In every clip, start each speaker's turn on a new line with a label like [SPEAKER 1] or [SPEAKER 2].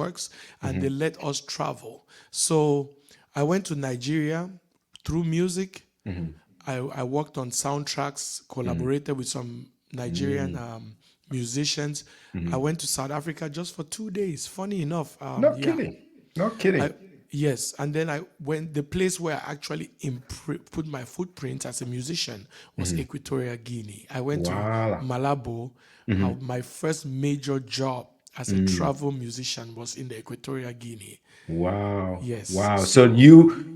[SPEAKER 1] works, and they let us travel. So I went to Nigeria through music. I worked on soundtracks, collaborated with some Nigerian musicians. I went to South Africa just for 2 days. Funny enough,
[SPEAKER 2] No
[SPEAKER 1] yeah.
[SPEAKER 2] kidding. No kidding.
[SPEAKER 1] Yes, and then I went. The place where I actually put my footprint as a musician was Equatorial Guinea. I went to
[SPEAKER 2] Voila.
[SPEAKER 1] Malabo. My first major job as a travel musician was in the Equatorial Guinea.
[SPEAKER 2] Wow.
[SPEAKER 1] Yes,
[SPEAKER 2] Wow. So
[SPEAKER 1] so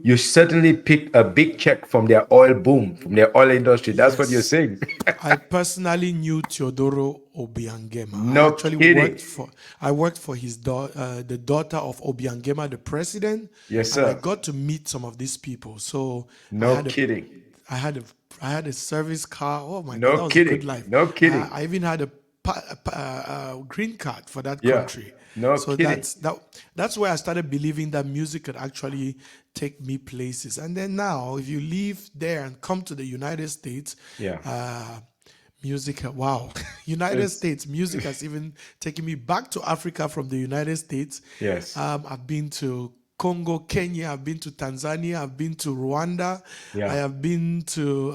[SPEAKER 2] you certainly picked a big check from their oil boom, from their oil industry. That's what you're
[SPEAKER 1] yes,
[SPEAKER 2] saying.
[SPEAKER 1] I personally knew Teodoro Obiangema.
[SPEAKER 2] No kidding.
[SPEAKER 1] I worked for his the daughter of Obiangema, the president,
[SPEAKER 2] Yes,
[SPEAKER 1] and I
[SPEAKER 2] sir.
[SPEAKER 1] got to meet some of these people. So I
[SPEAKER 2] No
[SPEAKER 1] had a
[SPEAKER 2] kidding.
[SPEAKER 1] I had a I had a service car. Oh my God,
[SPEAKER 2] No
[SPEAKER 1] that was a good
[SPEAKER 2] kidding.
[SPEAKER 1] life.
[SPEAKER 2] No kidding.
[SPEAKER 1] I even had a green card for that
[SPEAKER 2] Yeah.
[SPEAKER 1] country.
[SPEAKER 2] No
[SPEAKER 1] So
[SPEAKER 2] kidding.
[SPEAKER 1] that's where I started believing that music could actually take me places. And then now, if you leave there and come to the United States,
[SPEAKER 2] Yeah.
[SPEAKER 1] music, wow, United
[SPEAKER 2] It's
[SPEAKER 1] States music has even taken me back to Africa from the United States.
[SPEAKER 2] yes.
[SPEAKER 1] I've been to Congo, Kenya. I've been to Tanzania. I've been to Rwanda. I
[SPEAKER 2] Yeah.
[SPEAKER 1] have been to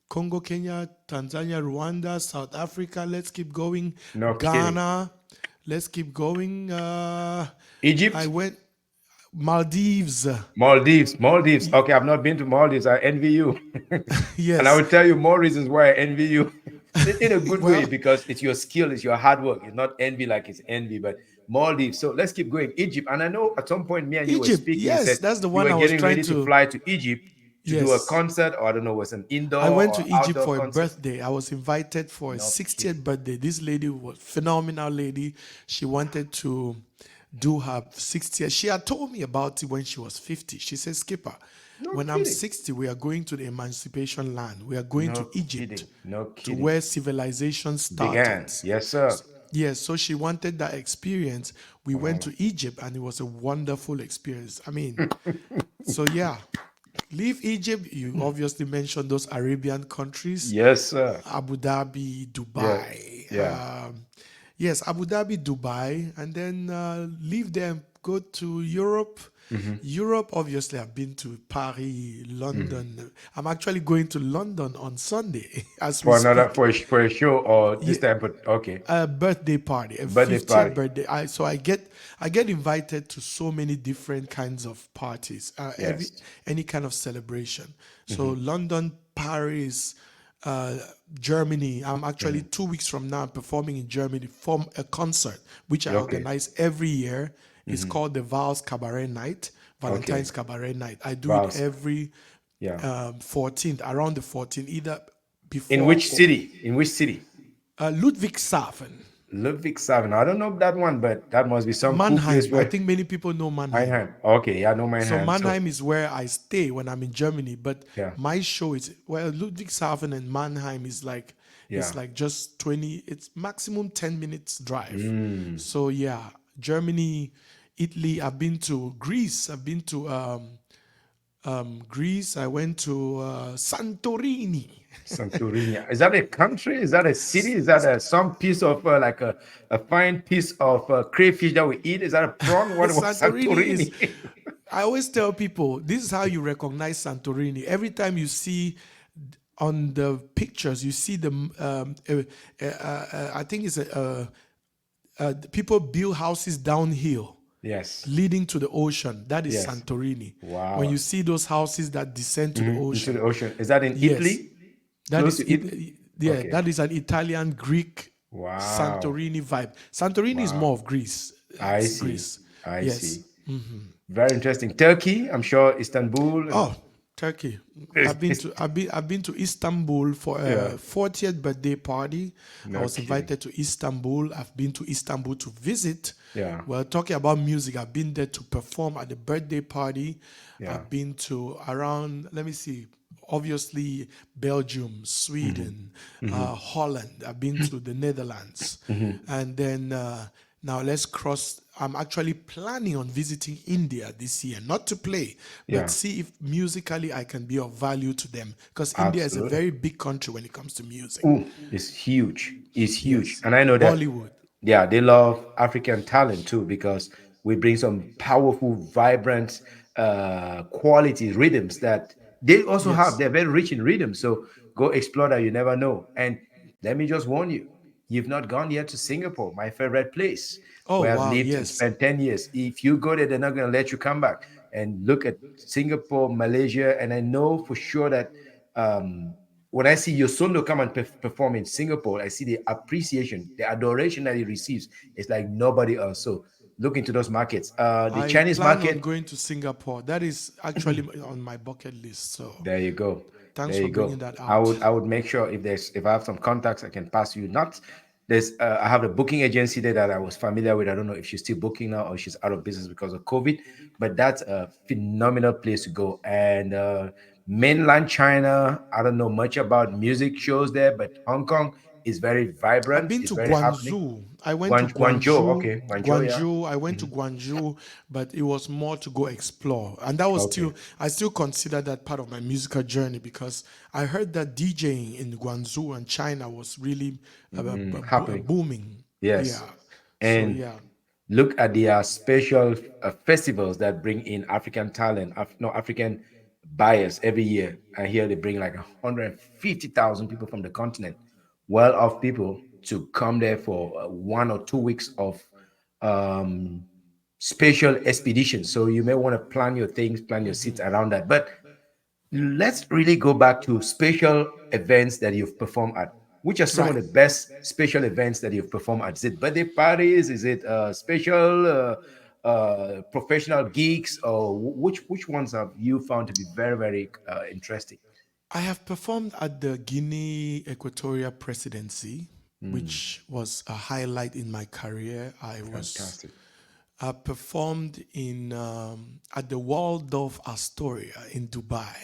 [SPEAKER 1] Congo, Kenya, Tanzania, Rwanda, South Africa. Let's keep going.
[SPEAKER 2] No kidding.
[SPEAKER 1] Ghana. Let's keep going. I
[SPEAKER 2] Egypt?
[SPEAKER 1] went Maldives.
[SPEAKER 2] Maldives. Maldives. Okay, I've not been to Maldives. I envy you. And I
[SPEAKER 1] Yes.
[SPEAKER 2] will tell you more reasons why I envy you. In a good way,
[SPEAKER 1] Well,
[SPEAKER 2] because it's your skill, it's your hard work. It's not envy like it's envy, but Maldives. So let's keep going. Egypt. And I know at some point me and you were
[SPEAKER 1] Egypt.
[SPEAKER 2] speaking, you
[SPEAKER 1] Yes,
[SPEAKER 2] said
[SPEAKER 1] that's the
[SPEAKER 2] you
[SPEAKER 1] one
[SPEAKER 2] were
[SPEAKER 1] I was
[SPEAKER 2] getting
[SPEAKER 1] trying
[SPEAKER 2] ready to
[SPEAKER 1] to.
[SPEAKER 2] fly to Egypt to do a
[SPEAKER 1] Yes.
[SPEAKER 2] concert, or I don't know, was an
[SPEAKER 1] I
[SPEAKER 2] indoor
[SPEAKER 1] went
[SPEAKER 2] or
[SPEAKER 1] to Egypt
[SPEAKER 2] outdoor
[SPEAKER 1] for a
[SPEAKER 2] concert.
[SPEAKER 1] birthday. I was invited for a
[SPEAKER 2] No
[SPEAKER 1] 60th
[SPEAKER 2] kidding.
[SPEAKER 1] birthday. This lady was phenomenal lady. She wanted to do her 60th. She had told me about it when she was 50. She said, Skipper,
[SPEAKER 2] No
[SPEAKER 1] when I'm
[SPEAKER 2] kidding.
[SPEAKER 1] 60, we are going to the Emancipation Land. We are going
[SPEAKER 2] No
[SPEAKER 1] to Egypt,
[SPEAKER 2] kidding. No
[SPEAKER 1] to
[SPEAKER 2] kidding.
[SPEAKER 1] where civilization started.
[SPEAKER 2] Began. Yes, sir.
[SPEAKER 1] Yes, so she wanted that experience. We went
[SPEAKER 2] Wow.
[SPEAKER 1] to Egypt and it was a wonderful experience. I mean, so yeah, leave Egypt. You obviously mentioned those Arabian countries,
[SPEAKER 2] Yes, sir.
[SPEAKER 1] Abu Dhabi,
[SPEAKER 2] Yeah.
[SPEAKER 1] Dubai.
[SPEAKER 2] Yeah.
[SPEAKER 1] Yes, Abu Dhabi, Dubai, and then leave there and go to Europe. Europe, obviously, I've been to Paris, London. I'm actually going to London on Sunday as we
[SPEAKER 2] For another
[SPEAKER 1] speak.
[SPEAKER 2] for a show or this
[SPEAKER 1] Yeah,
[SPEAKER 2] time, but okay.
[SPEAKER 1] a birthday party, a
[SPEAKER 2] Birthday
[SPEAKER 1] 50th
[SPEAKER 2] party.
[SPEAKER 1] birthday. I get invited to so many different kinds of parties,
[SPEAKER 2] Yes.
[SPEAKER 1] any kind of celebration. So London, Paris, uh, Germany. I'm actually 2 weeks from now performing in Germany for a concert which I
[SPEAKER 2] Okay.
[SPEAKER 1] organize every year. It's called the Vals Cabaret Night,
[SPEAKER 2] Okay.
[SPEAKER 1] Valentine's Cabaret Night. I do it
[SPEAKER 2] Vows.
[SPEAKER 1] every
[SPEAKER 2] Yeah.
[SPEAKER 1] 14th, around the 14th, either
[SPEAKER 2] In
[SPEAKER 1] before
[SPEAKER 2] which city? In which city?
[SPEAKER 1] Ludwigshafen.
[SPEAKER 2] Ludwigshafen. I don't know that one, but that must be some cool place
[SPEAKER 1] Mannheim. I
[SPEAKER 2] where
[SPEAKER 1] think many people know Mannheim.
[SPEAKER 2] Mannheim. Okay, yeah, I know
[SPEAKER 1] So
[SPEAKER 2] Mannheim. So
[SPEAKER 1] Mannheim is where I stay when I'm in Germany. But
[SPEAKER 2] yeah,
[SPEAKER 1] my show is Ludwigshafen and Mannheim is like
[SPEAKER 2] yeah.
[SPEAKER 1] just 20. It's maximum 10 minutes drive.
[SPEAKER 2] Mm.
[SPEAKER 1] So yeah, Germany, Italy. I've been to Greece. I've been to Greece. I went to Santorini.
[SPEAKER 2] Santorini. Is that a country? Is that a city? Is that some piece of like a fine piece of crayfish that we eat? Is that a prawn? What was
[SPEAKER 1] Santorini is.
[SPEAKER 2] Santorini?
[SPEAKER 1] I always tell people this is how you recognize Santorini. Every time you see on the pictures, you see the. I think it's people build houses downhill
[SPEAKER 2] Yes.
[SPEAKER 1] leading to the ocean. That is
[SPEAKER 2] Yes.
[SPEAKER 1] Santorini. When
[SPEAKER 2] Wow.
[SPEAKER 1] you see those houses that descend to the
[SPEAKER 2] Into
[SPEAKER 1] ocean,
[SPEAKER 2] the ocean. Is that in
[SPEAKER 1] yes,
[SPEAKER 2] Italy?
[SPEAKER 1] that
[SPEAKER 2] Close
[SPEAKER 1] is
[SPEAKER 2] to Italy?
[SPEAKER 1] yeah,
[SPEAKER 2] Okay.
[SPEAKER 1] that is an Italian Greek
[SPEAKER 2] Wow.
[SPEAKER 1] Santorini vibe. Santorini is more
[SPEAKER 2] Wow.
[SPEAKER 1] of Greece.
[SPEAKER 2] I
[SPEAKER 1] It's
[SPEAKER 2] see.
[SPEAKER 1] Greece.
[SPEAKER 2] I
[SPEAKER 1] Yes.
[SPEAKER 2] see. Very interesting. Turkey, I'm sure Istanbul.
[SPEAKER 1] Oh, Turkey. I've been to Istanbul for
[SPEAKER 2] Yeah.
[SPEAKER 1] a 40th birthday party. I
[SPEAKER 2] No
[SPEAKER 1] was
[SPEAKER 2] kidding.
[SPEAKER 1] invited to Istanbul. I've been to Istanbul to visit.
[SPEAKER 2] Yeah.
[SPEAKER 1] Well, talking about music, I've been there to perform at the birthday party.
[SPEAKER 2] Yeah.
[SPEAKER 1] I've been to around, let me see, obviously Belgium, Sweden, Holland. I've been to the Netherlands. And then now let's cross. I'm actually planning on visiting India this year, not to play, but
[SPEAKER 2] Yeah.
[SPEAKER 1] see if musically I can be of value to them. Because India is a
[SPEAKER 2] Absolutely.
[SPEAKER 1] very big country when it comes to music.
[SPEAKER 2] Ooh, it's huge. It's huge.
[SPEAKER 1] Yes.
[SPEAKER 2] And I know that
[SPEAKER 1] Bollywood.
[SPEAKER 2] Yeah, they love African talent too because we bring some powerful, vibrant quality rhythms that they also have.
[SPEAKER 1] Yes.
[SPEAKER 2] They're very rich in rhythm. So go explore that. You never know. And let me just warn you, you've not gone yet to Singapore, my favorite place
[SPEAKER 1] Oh
[SPEAKER 2] where I've
[SPEAKER 1] wow,
[SPEAKER 2] lived and
[SPEAKER 1] yes.
[SPEAKER 2] spent 10 years. If you go there, they're not going to let you come back. And look at Singapore, Malaysia. And I know for sure that um, when I see Yosundo come and perform in Singapore, I see the appreciation, the adoration that he receives. It's like nobody else. So look into those markets. The
[SPEAKER 1] I
[SPEAKER 2] Chinese
[SPEAKER 1] plan on
[SPEAKER 2] market,
[SPEAKER 1] going to Singapore. That is actually on my bucket list. So
[SPEAKER 2] there you go.
[SPEAKER 1] thanks
[SPEAKER 2] There
[SPEAKER 1] for
[SPEAKER 2] you
[SPEAKER 1] bringing
[SPEAKER 2] go.
[SPEAKER 1] that
[SPEAKER 2] I
[SPEAKER 1] out.
[SPEAKER 2] would I would make sure if I have some contacts I can pass you. Not there's I have a booking agency there that I was familiar with. I don't know if she's still booking now or she's out of business because of COVID, but that's a phenomenal place to go. And mainland China, I don't know much about music shows there, but Hong Kong is very
[SPEAKER 1] I've
[SPEAKER 2] vibrant.
[SPEAKER 1] been
[SPEAKER 2] It's
[SPEAKER 1] to
[SPEAKER 2] very happening.
[SPEAKER 1] Guangzhou. I went to
[SPEAKER 2] Guangzhou,
[SPEAKER 1] Guangzhou.
[SPEAKER 2] okay, Guangzhou, yeah.
[SPEAKER 1] Guangzhou. I went to
[SPEAKER 2] Mhm.
[SPEAKER 1] Guangzhou, but it was more to go explore, and that was
[SPEAKER 2] Okay.
[SPEAKER 1] still. I still consider that part of my musical journey because I heard that DJing in Guangzhou and China was really
[SPEAKER 2] Happening.
[SPEAKER 1] booming.
[SPEAKER 2] Yes.
[SPEAKER 1] Yeah. So
[SPEAKER 2] And
[SPEAKER 1] yeah,
[SPEAKER 2] look at the special festivals that bring in African talent, no African buyers every year. I hear they bring like 150,000 people from the continent, well off people to come there for 1 or 2 weeks of um, special expeditions. So you may want to plan your things, plan your seats around that. But let's really go back to special events that you've performed at. Which are some of
[SPEAKER 1] right.
[SPEAKER 2] the best special events that you've performed at? Is it birthday parties? Is it special professional gigs? Or which ones have you found to be very, very interesting?
[SPEAKER 1] I have performed at the Guinea Equatorial Presidency, which was a highlight in my career.
[SPEAKER 2] Fantastic.
[SPEAKER 1] I performed in at the Waldorf Astoria in Dubai.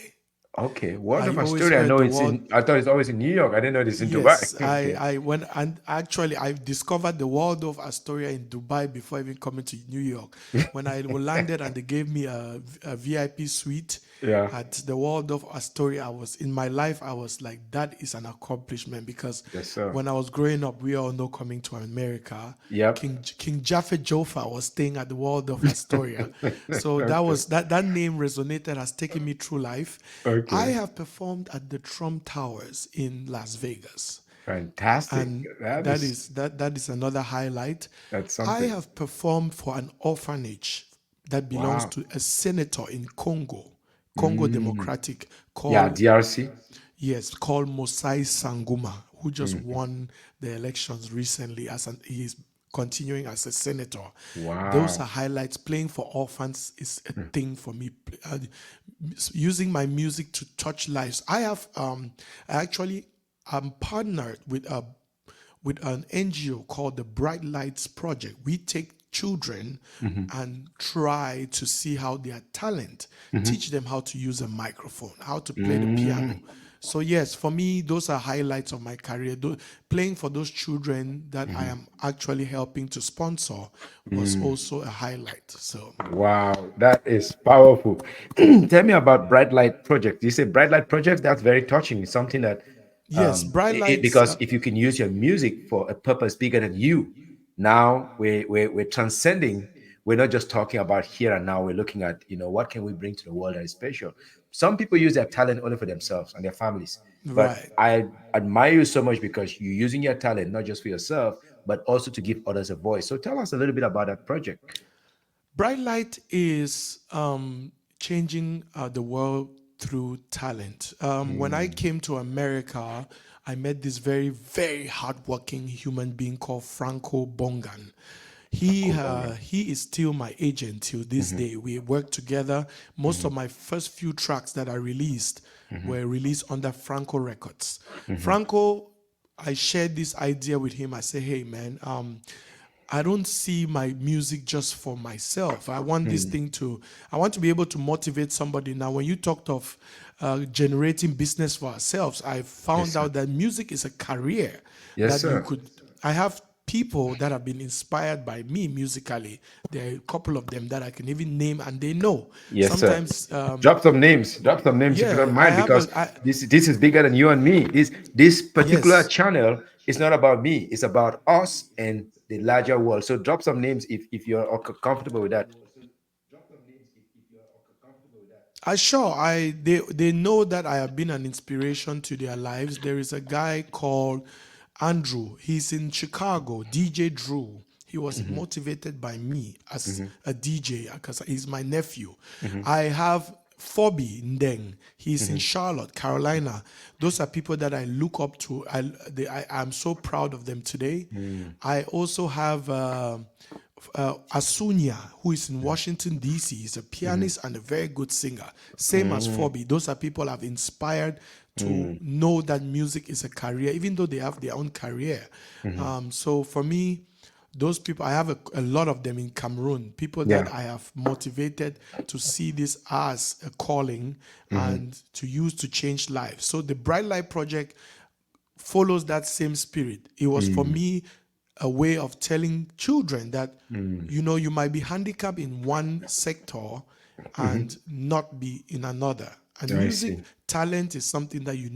[SPEAKER 2] Okay. World
[SPEAKER 1] I
[SPEAKER 2] of
[SPEAKER 1] always
[SPEAKER 2] Astoria, I
[SPEAKER 1] heard
[SPEAKER 2] know
[SPEAKER 1] the
[SPEAKER 2] it's
[SPEAKER 1] word.
[SPEAKER 2] in, I thought it's always in New York. I didn't know it's in Dubai.
[SPEAKER 1] Yes,
[SPEAKER 2] Okay.
[SPEAKER 1] I went and actually I discovered the world of Astoria in Dubai before even coming to New York. When I landed and they gave me a VIP suite
[SPEAKER 2] Yeah.
[SPEAKER 1] at the world of Astoria, I was in my life. I was like, that is an accomplishment because
[SPEAKER 2] Yes, sir.
[SPEAKER 1] when I was growing up, we all know coming to America,
[SPEAKER 2] Yep.
[SPEAKER 1] King Jaffe Joffa was staying at the world of Astoria, so
[SPEAKER 2] Okay.
[SPEAKER 1] that name resonated, has taken me through life. I
[SPEAKER 2] Okay.
[SPEAKER 1] have performed at the Trump Towers in Las Vegas,
[SPEAKER 2] Fantastic.
[SPEAKER 1] and
[SPEAKER 2] That is
[SPEAKER 1] that is another highlight.
[SPEAKER 2] that's
[SPEAKER 1] I
[SPEAKER 2] something.
[SPEAKER 1] have performed for an orphanage that belongs
[SPEAKER 2] Wow.
[SPEAKER 1] to a senator in Congo Democratic,
[SPEAKER 2] Yeah,
[SPEAKER 1] called,
[SPEAKER 2] DRC.
[SPEAKER 1] yes, called Mosai Sanguma, who just
[SPEAKER 2] Mhm.
[SPEAKER 1] won the elections recently he is continuing as a senator. Those are
[SPEAKER 2] Wow.
[SPEAKER 1] highlights. Playing for orphans is a thing for me. Using my music to touch lives. I actually am partnered with an NGO called the Bright Lights Project. We take children
[SPEAKER 2] Mhm.
[SPEAKER 1] and try to see how their talent,
[SPEAKER 2] Mhm.
[SPEAKER 1] teach them how to use a microphone, how to play the piano.
[SPEAKER 2] Mm.
[SPEAKER 1] So yes, for me, those are highlights of my career. Playing for those children that I
[SPEAKER 2] Mhm.
[SPEAKER 1] am actually helping to sponsor was
[SPEAKER 2] Mm.
[SPEAKER 1] also a highlight. So
[SPEAKER 2] Wow, that is powerful. Tell me about Bright Light Project. You say Bright Light Project, that's very touching. It's something that
[SPEAKER 1] yes, Bright Lights.
[SPEAKER 2] because if you can use your music for a purpose bigger than you, now we're transcending. We're not just talking about here and now. We're looking at, what can we bring to the world that is special. Some people use their talent only for themselves and their families, but
[SPEAKER 1] Right.
[SPEAKER 2] I admire you so much because you're using your talent not just for yourself but also to give others a voice. So tell us a little bit about that project.
[SPEAKER 1] Bright Light is changing the world through talent. When I
[SPEAKER 2] Mm.
[SPEAKER 1] came to America, I met this very, very hardworking human being called Franco Bongan.
[SPEAKER 2] Uncle Bonga.
[SPEAKER 1] He is still my agent till this
[SPEAKER 2] Mhm.
[SPEAKER 1] day. We work together. Most of
[SPEAKER 2] Mhm.
[SPEAKER 1] my first few tracks that I released
[SPEAKER 2] Mhm.
[SPEAKER 1] were released under Franco Records.
[SPEAKER 2] Mhm.
[SPEAKER 1] Franco, I shared this idea with him. I say, hey man, I don't see my music just for myself.
[SPEAKER 2] Mhm.
[SPEAKER 1] I want to be able to motivate somebody. Now, when you talked of generating business for ourselves, I
[SPEAKER 2] Yes,
[SPEAKER 1] found
[SPEAKER 2] sir.
[SPEAKER 1] out that music is a career
[SPEAKER 2] Yes,
[SPEAKER 1] that you
[SPEAKER 2] sir.
[SPEAKER 1] could. I have people that have been inspired by me musically. There are a couple of them that I can even name, and they know.
[SPEAKER 2] Yes, sir.
[SPEAKER 1] Sometimes,
[SPEAKER 2] Drop some names. Drop some names if you
[SPEAKER 1] yeah,
[SPEAKER 2] don't
[SPEAKER 1] I
[SPEAKER 2] mind,
[SPEAKER 1] have
[SPEAKER 2] because
[SPEAKER 1] a, I,
[SPEAKER 2] this is bigger than you and me. This particular
[SPEAKER 1] yes.
[SPEAKER 2] channel is not about me. It's about us and the larger world. So drop some names if you're comfortable with that.
[SPEAKER 1] I sure they know that I have been an inspiration to their lives. There is a guy called Andrew. He's in Chicago, DJ Drew. He was motivated by me as a DJ because he's my nephew. I have Phoebe Ndeng. He's in Charlotte, Carolina. Those are people that I look up to. I'm so proud of them today. I also have Asunya, who is in Washington, D.C. He's a pianist and a very good singer. Same as Phoebe. Those are people I've inspired to know that music is a career, even though they have their own career. So for me, those people, I have a lot of them in Cameroon, people
[SPEAKER 2] Yeah.
[SPEAKER 1] that I have motivated to see this as a calling and to use to change lives. So the Bright Light Project follows that same spirit. It was for me a way of telling children that, you might be handicapped in one sector and not be in another. And
[SPEAKER 2] I
[SPEAKER 1] music
[SPEAKER 2] see.
[SPEAKER 1] talent is something that you